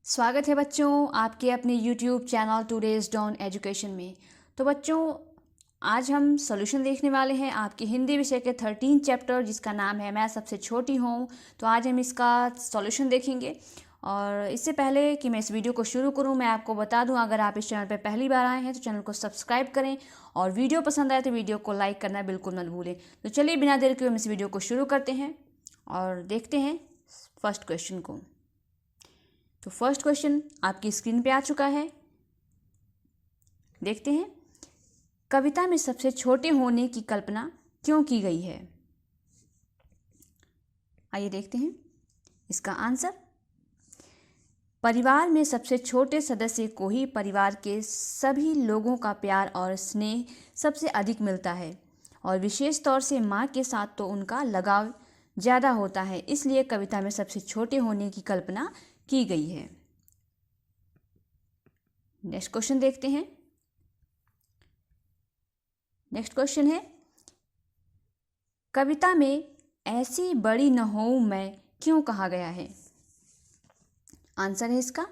स्वागत है बच्चों आपके अपने YouTube channel today's Dawn Education में। तो बच्चों आज हम सॉल्यूशन देखने वाले हैं आपके हिंदी विषय के 13 चैप्टर जिसका नाम है मैं सबसे छोटी हूँ। तो आज हम इसका सॉल्यूशन देखेंगे। और इससे पहले कि मैं इस वीडियो को शुरू करूँ मैं आपको बता दूँ, अगर आप इस चैनल पर पहली बार आए हैं तो चैनल को सब्सक्राइब करें और वीडियो पसंद आए तो वीडियो को लाइक करना बिल्कुल मत भूलें। तो चलिए बिना देर के हम इस वीडियो को शुरू करते हैं और देखते हैं फर्स्ट क्वेश्चन को। तो फर्स्ट क्वेश्चन आपकी स्क्रीन पे आ चुका है, देखते हैं। कविता में सबसे छोटे होने की कल्पना क्यों की गई है? आइए देखते हैं इसका आंसर। परिवार में सबसे छोटे सदस्य को ही परिवार के सभी लोगों का प्यार और स्नेह सबसे अधिक मिलता है और विशेष तौर से माँ के साथ तो उनका लगाव ज़्यादा होता है, इसलिए कविता में सबसे छोटे होने की कल्पना की गई है। नेक्स्ट क्वेश्चन देखते हैं। नेक्स्ट क्वेश्चन है, कविता में ऐसी बड़ी न होऊं मैं क्यों कहा गया है? आंसर है इसका,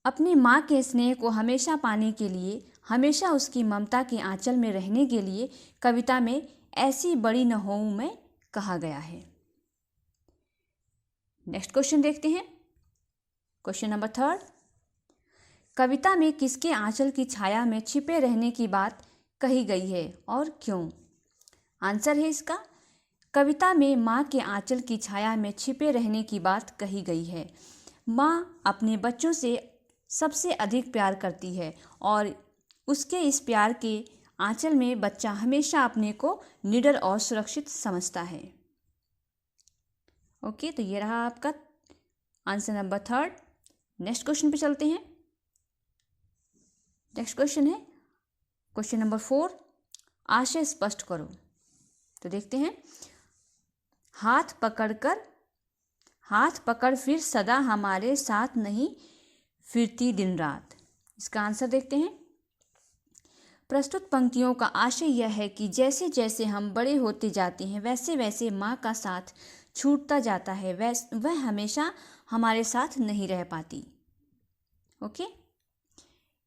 अपनी माँ के स्नेह को हमेशा पाने के लिए, हमेशा उसकी ममता के आंचल में रहने के लिए कविता में ऐसी बड़ी न होऊं मैं कहा गया है। नेक्स्ट क्वेश्चन देखते हैं। क्वेश्चन नंबर 3, कविता में किसके आंचल की छाया में छिपे रहने की बात कही गई है और क्यों? आंसर है इसका, कविता में माँ के आंचल की छाया में छिपे रहने की बात कही गई है। माँ अपने बच्चों से सबसे अधिक प्यार करती है और उसके इस प्यार के आंचल में बच्चा हमेशा अपने को निडर और सुरक्षित समझता है। ओके, तो ये रहा आपका आंसर नंबर 3। नेक्स्ट क्वेश्चन पे चलते हैं। नेक्स्ट क्वेश्चन है क्वेश्चन नंबर 4, आशय स्पष्ट करो। तो देखते हैं, हाथ पकड़ फिर सदा हमारे साथ नहीं फिरती दिन रात। इसका आंसर देखते हैं। प्रस्तुत पंक्तियों का आशय यह है कि जैसे जैसे हम बड़े होते जाते हैं वैसे वैसे माँ का साथ छूटता जाता है, वह हमेशा हमारे साथ नहीं रह पाती। ओके,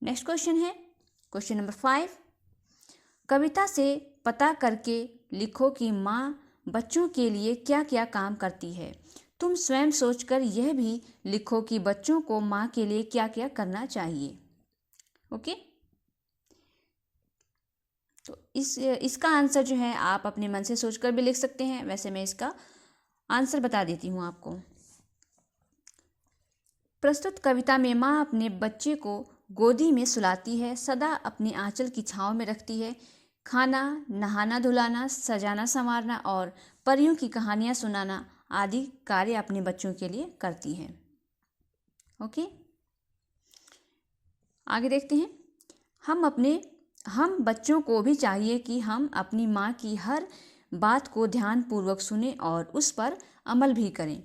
नेक्स्ट क्वेश्चन है क्वेश्चन नंबर 5, कविता से पता करके लिखो कि माँ बच्चों के लिए क्या क्या काम करती है। तुम स्वयं सोचकर यह भी लिखो कि बच्चों को माँ के लिए क्या क्या करना चाहिए। ओके, तो इसका आंसर जो है आप अपने मन से सोचकर भी लिख सकते हैं। वैसे मैं इसका आंसर बता देती हूँ आपको। प्रस्तुत कविता में माँ अपने बच्चे को गोदी में सुलाती है, सदा अपनी आंचल की छांव में रखती है, खाना, नहाना धुलाना, सजाना संवारना और परियों की कहानियाँ सुनाना आदि कार्य अपने बच्चों के लिए करती है। ओके, आगे देखते हैं। हम बच्चों को भी चाहिए कि हम अपनी माँ की हर बात को ध्यानपूर्वक सुनें और उस पर अमल भी करें।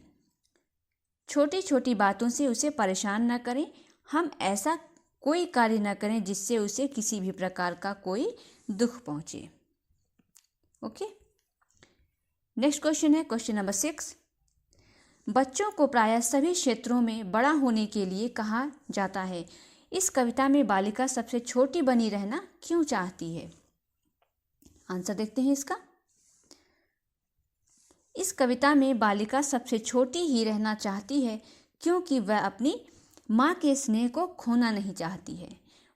छोटी छोटी बातों से उसे परेशान न करें। हम ऐसा कोई कार्य न करें जिससे उसे किसी भी प्रकार का कोई दुख पहुंचे। ओके, नेक्स्ट क्वेश्चन है क्वेश्चन नंबर 6, बच्चों को प्रायः सभी क्षेत्रों में बड़ा होने के लिए कहा जाता है। इस कविता में बालिका सबसे छोटी बनी रहना क्यों चाहती है? आंसर देखते हैं इसका। इस कविता में बालिका सबसे छोटी ही रहना चाहती है क्योंकि वह अपनी माँ के स्नेह को खोना नहीं चाहती है।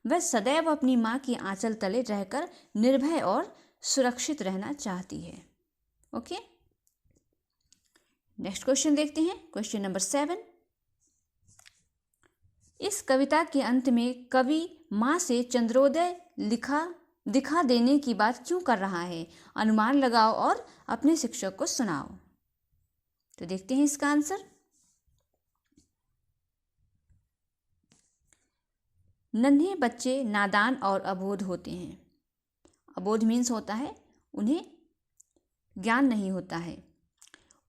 वह सदैव अपनी माँ की आंचल तले रहकर निर्भय और सुरक्षित रहना चाहती है। ओके, नेक्स्ट क्वेश्चन देखते हैं क्वेश्चन नंबर 7, इस कविता के अंत में कवि माँ से चंद्रोदय दिखा देने की बात क्यों कर रहा है? अनुमान लगाओ और अपने शिक्षक को सुनाओ। तो देखते हैं इसका आंसर। नन्हे बच्चे नादान और अबोध होते हैं। अबोध मीन्स होता है उन्हें ज्ञान नहीं होता है।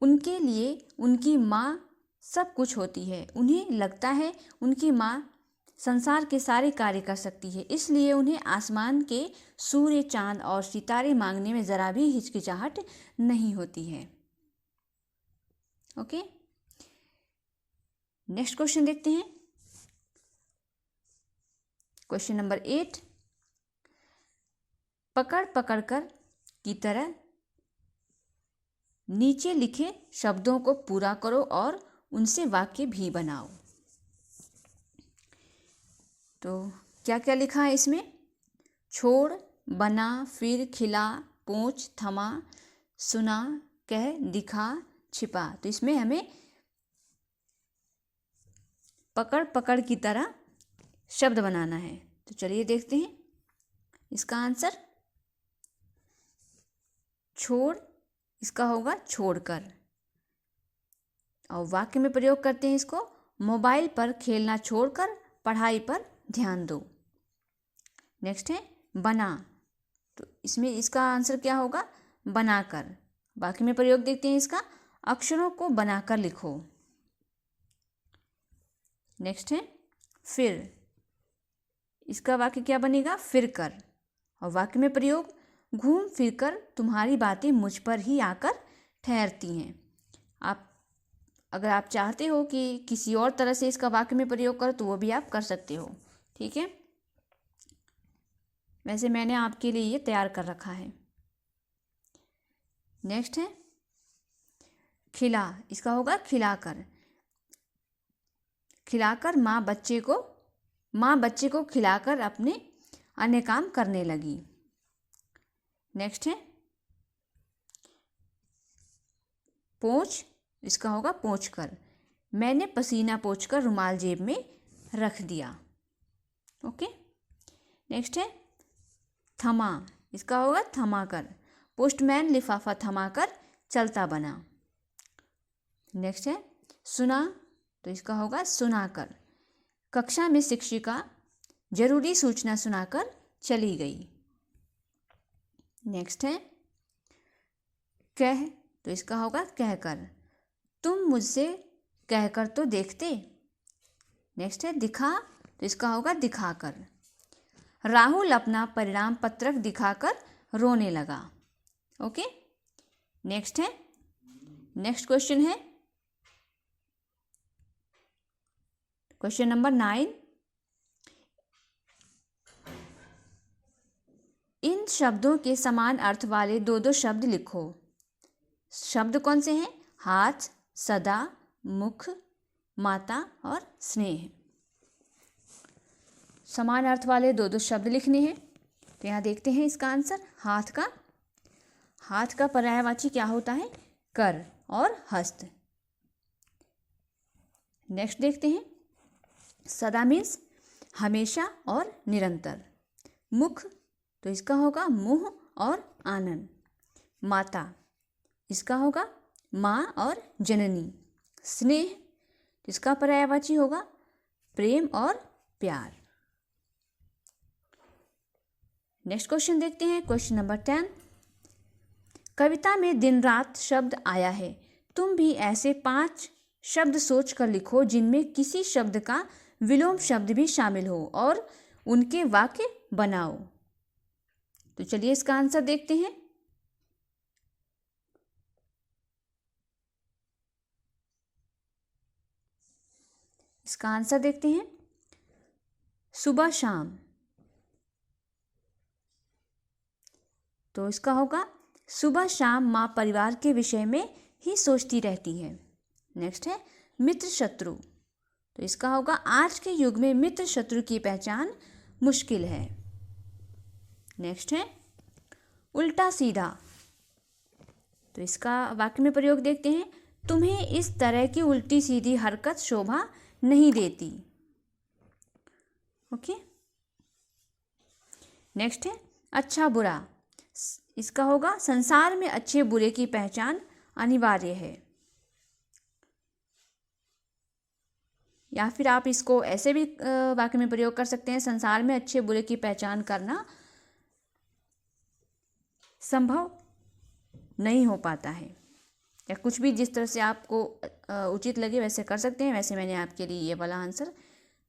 उनके लिए उनकी माँ सब कुछ होती है। उन्हें लगता है उनकी माँ संसार के सारे कार्य कर सकती है, इसलिए उन्हें आसमान के सूर्य, चांद और सितारे मांगने में ज़रा भी हिचकिचाहट नहीं होती है। ओके, नेक्स्ट क्वेश्चन देखते हैं क्वेश्चन नंबर 8, पकड़ पकड़ कर की तरह नीचे लिखे शब्दों को पूरा करो और उनसे वाक्य भी बनाओ। तो क्या क्या लिखा है इसमें? छोड़, बना, फिर, खिला, पूछ, थमा, सुना, कह, दिखा, छिपा। तो इसमें हमें पकड़ पकड़ की तरह शब्द बनाना है। तो चलिए देखते हैं इसका आंसर। छोड़, इसका होगा छोड़कर। और वाक्य में प्रयोग करते हैं इसको, मोबाइल पर खेलना छोड़कर पढ़ाई पर ध्यान दो। नेक्स्ट है बना, तो इसमें इसका आंसर क्या होगा? बनाकर। वाक्य में प्रयोग देखते हैं इसका, अक्षरों को बनाकर लिखो। नेक्स्ट है फिर, इसका वाक्य क्या बनेगा? फिर कर। और वाक्य में प्रयोग, घूम फिर कर तुम्हारी बातें मुझ पर ही आकर ठहरती हैं। अगर आप चाहते हो कि किसी और तरह से इसका वाक्य में प्रयोग करो तो वो भी आप कर सकते हो। ठीक है, वैसे मैंने आपके लिए ये तैयार कर रखा है। नेक्स्ट है खिला, इसका होगा खिलाकर। खिलाकर माँ बच्चे को खिलाकर अपने अन्य काम करने लगी। नेक्स्ट है पोंछ, इसका होगा पोंछ कर। मैंने पसीना पोंछकर रुमाल जेब में रख दिया। ओके। नेक्स्ट है थमा, इसका होगा थमा कर। पोस्टमैन लिफाफा थमा कर चलता बना। नेक्स्ट है सुना, तो इसका होगा सुनाकर। कक्षा में शिक्षिका जरूरी सूचना सुनाकर चली गई। नेक्स्ट है कह, तो इसका होगा कहकर। तुम मुझसे कहकर तो देखते। नेक्स्ट है दिखा, तो इसका होगा दिखाकर। राहुल अपना परिणाम पत्रक दिखाकर रोने लगा। ओके। नेक्स्ट क्वेश्चन है क्वेश्चन नंबर 9। इन शब्दों के समान अर्थ वाले दो दो शब्द लिखो। शब्द कौन से हैं? हाथ, सदा, मुख, माता और स्नेह। समान अर्थ वाले दो दो शब्द लिखने हैं। तो यहाँ देखते हैं इसका आंसर। हाथ का पर्यायवाची क्या होता है? कर और हस्त। नेक्स्ट देखते हैं सदा मीन्स हमेशा और निरंतर। मुख, तो इसका होगा मुंह और आनंद। माता, इसका होगा माँ और जननी। स्नेह, इसका पर्यायवाची होगा प्रेम और प्यार। नेक्स्ट क्वेश्चन देखते हैं क्वेश्चन नंबर 10। कविता में दिन रात शब्द आया है। तुम भी ऐसे 5 शब्द सोच कर लिखो जिनमें किसी शब्द का विलोम शब्द भी शामिल हो और उनके वाक्य बनाओ। तो चलिए इसका आंसर देखते हैं। इसका आंसर देखते हैं सुबह शाम, तो इसका होगा सुबह शाम माँ परिवार के विषय में ही सोचती रहती है। नेक्स्ट है मित्र शत्रु, तो इसका होगा आज के युग में मित्र शत्रु की पहचान मुश्किल है। नेक्स्ट है उल्टा सीधा, तो इसका वाक्य में प्रयोग देखते हैं। तुम्हें इस तरह की उल्टी सीधी हरकत शोभा नहीं देती। ओके। नेक्स्ट है अच्छा बुरा, इसका होगा संसार में अच्छे बुरे की पहचान अनिवार्य है। या फिर आप इसको ऐसे भी वाक्य में प्रयोग कर सकते हैं, संसार में अच्छे बुरे की पहचान करना संभव नहीं हो पाता है। या कुछ भी जिस तरह से आपको उचित लगे वैसे कर सकते हैं। वैसे मैंने आपके लिए ये वाला आंसर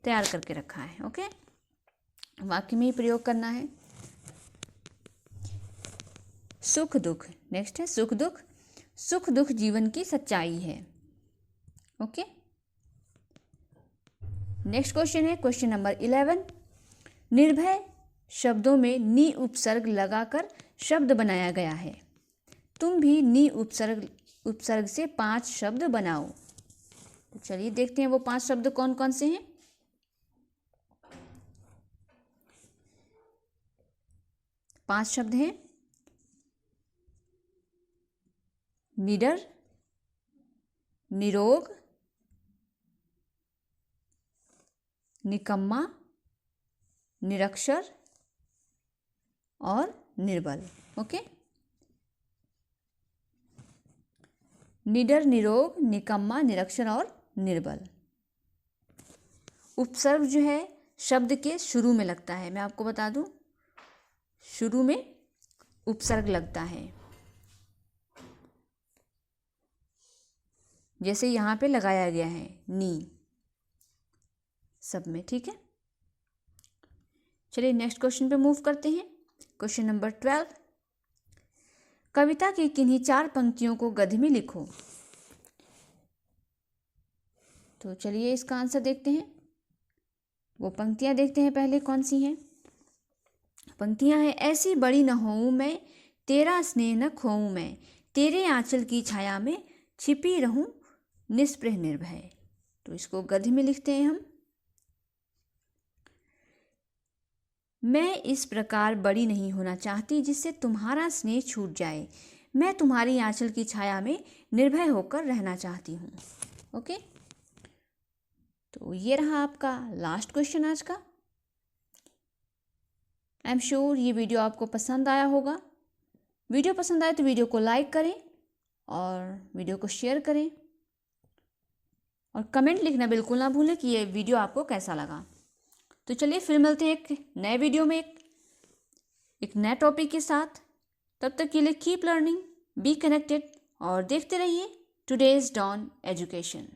तैयार करके रखा है। ओके, वाक्य में ही प्रयोग करना है। सुख दुख, नेक्स्ट है सुख दुख। सुख दुख जीवन की सच्चाई है। ओके। नेक्स्ट क्वेश्चन है क्वेश्चन नंबर 11। निर्भय शब्दों में नि उपसर्ग लगाकर शब्द बनाया गया है। तुम भी नि उपसर्ग से 5 शब्द बनाओ। तो चलिए देखते हैं वो 5 शब्द कौन कौन से हैं। पांच शब्द हैं निडर, निरोग, निकम्मा, निरक्षर और निर्बल। ओके, निडर, निरोग, निकम्मा, निरक्षर और निर्बल। उपसर्ग जो है शब्द के शुरू में लगता है। मैं आपको बता दूं, शुरू में उपसर्ग लगता है, जैसे यहाँ पे लगाया गया है नी सब में। ठीक है, चलिए नेक्स्ट क्वेश्चन पे मूव करते हैं। क्वेश्चन नंबर 12, कविता की किन्हीं 4 पंक्तियों को गद्य में लिखो। तो चलिए इसका आंसर देखते हैं। वो पंक्तियां देखते हैं पहले कौन सी हैं। पंक्तियां हैं, ऐसी बड़ी न होऊं मैं, तेरा स्नेह न खोऊं मैं, तेरे आंचल की छाया में छिपी रहूं निस्पृह निर्भय। तो इसको गद्य में लिखते हैं हम। मैं इस प्रकार बड़ी नहीं होना चाहती जिससे तुम्हारा स्नेह छूट जाए, मैं तुम्हारी आंचल की छाया में निर्भय होकर रहना चाहती हूँ। ओके, तो ये रहा आपका लास्ट क्वेश्चन आज का। आई एम श्योर ये वीडियो आपको पसंद आया होगा। वीडियो पसंद आए तो वीडियो को लाइक करें और वीडियो को शेयर करें और कमेंट लिखना बिल्कुल ना भूलें कि ये वीडियो आपको कैसा लगा। तो चलिए फिर मिलते हैं एक नए वीडियो में एक नए टॉपिक के साथ। तब तक के लिए कीप लर्निंग, बी कनेक्टेड और देखते रहिए टुडेज डॉन एजुकेशन।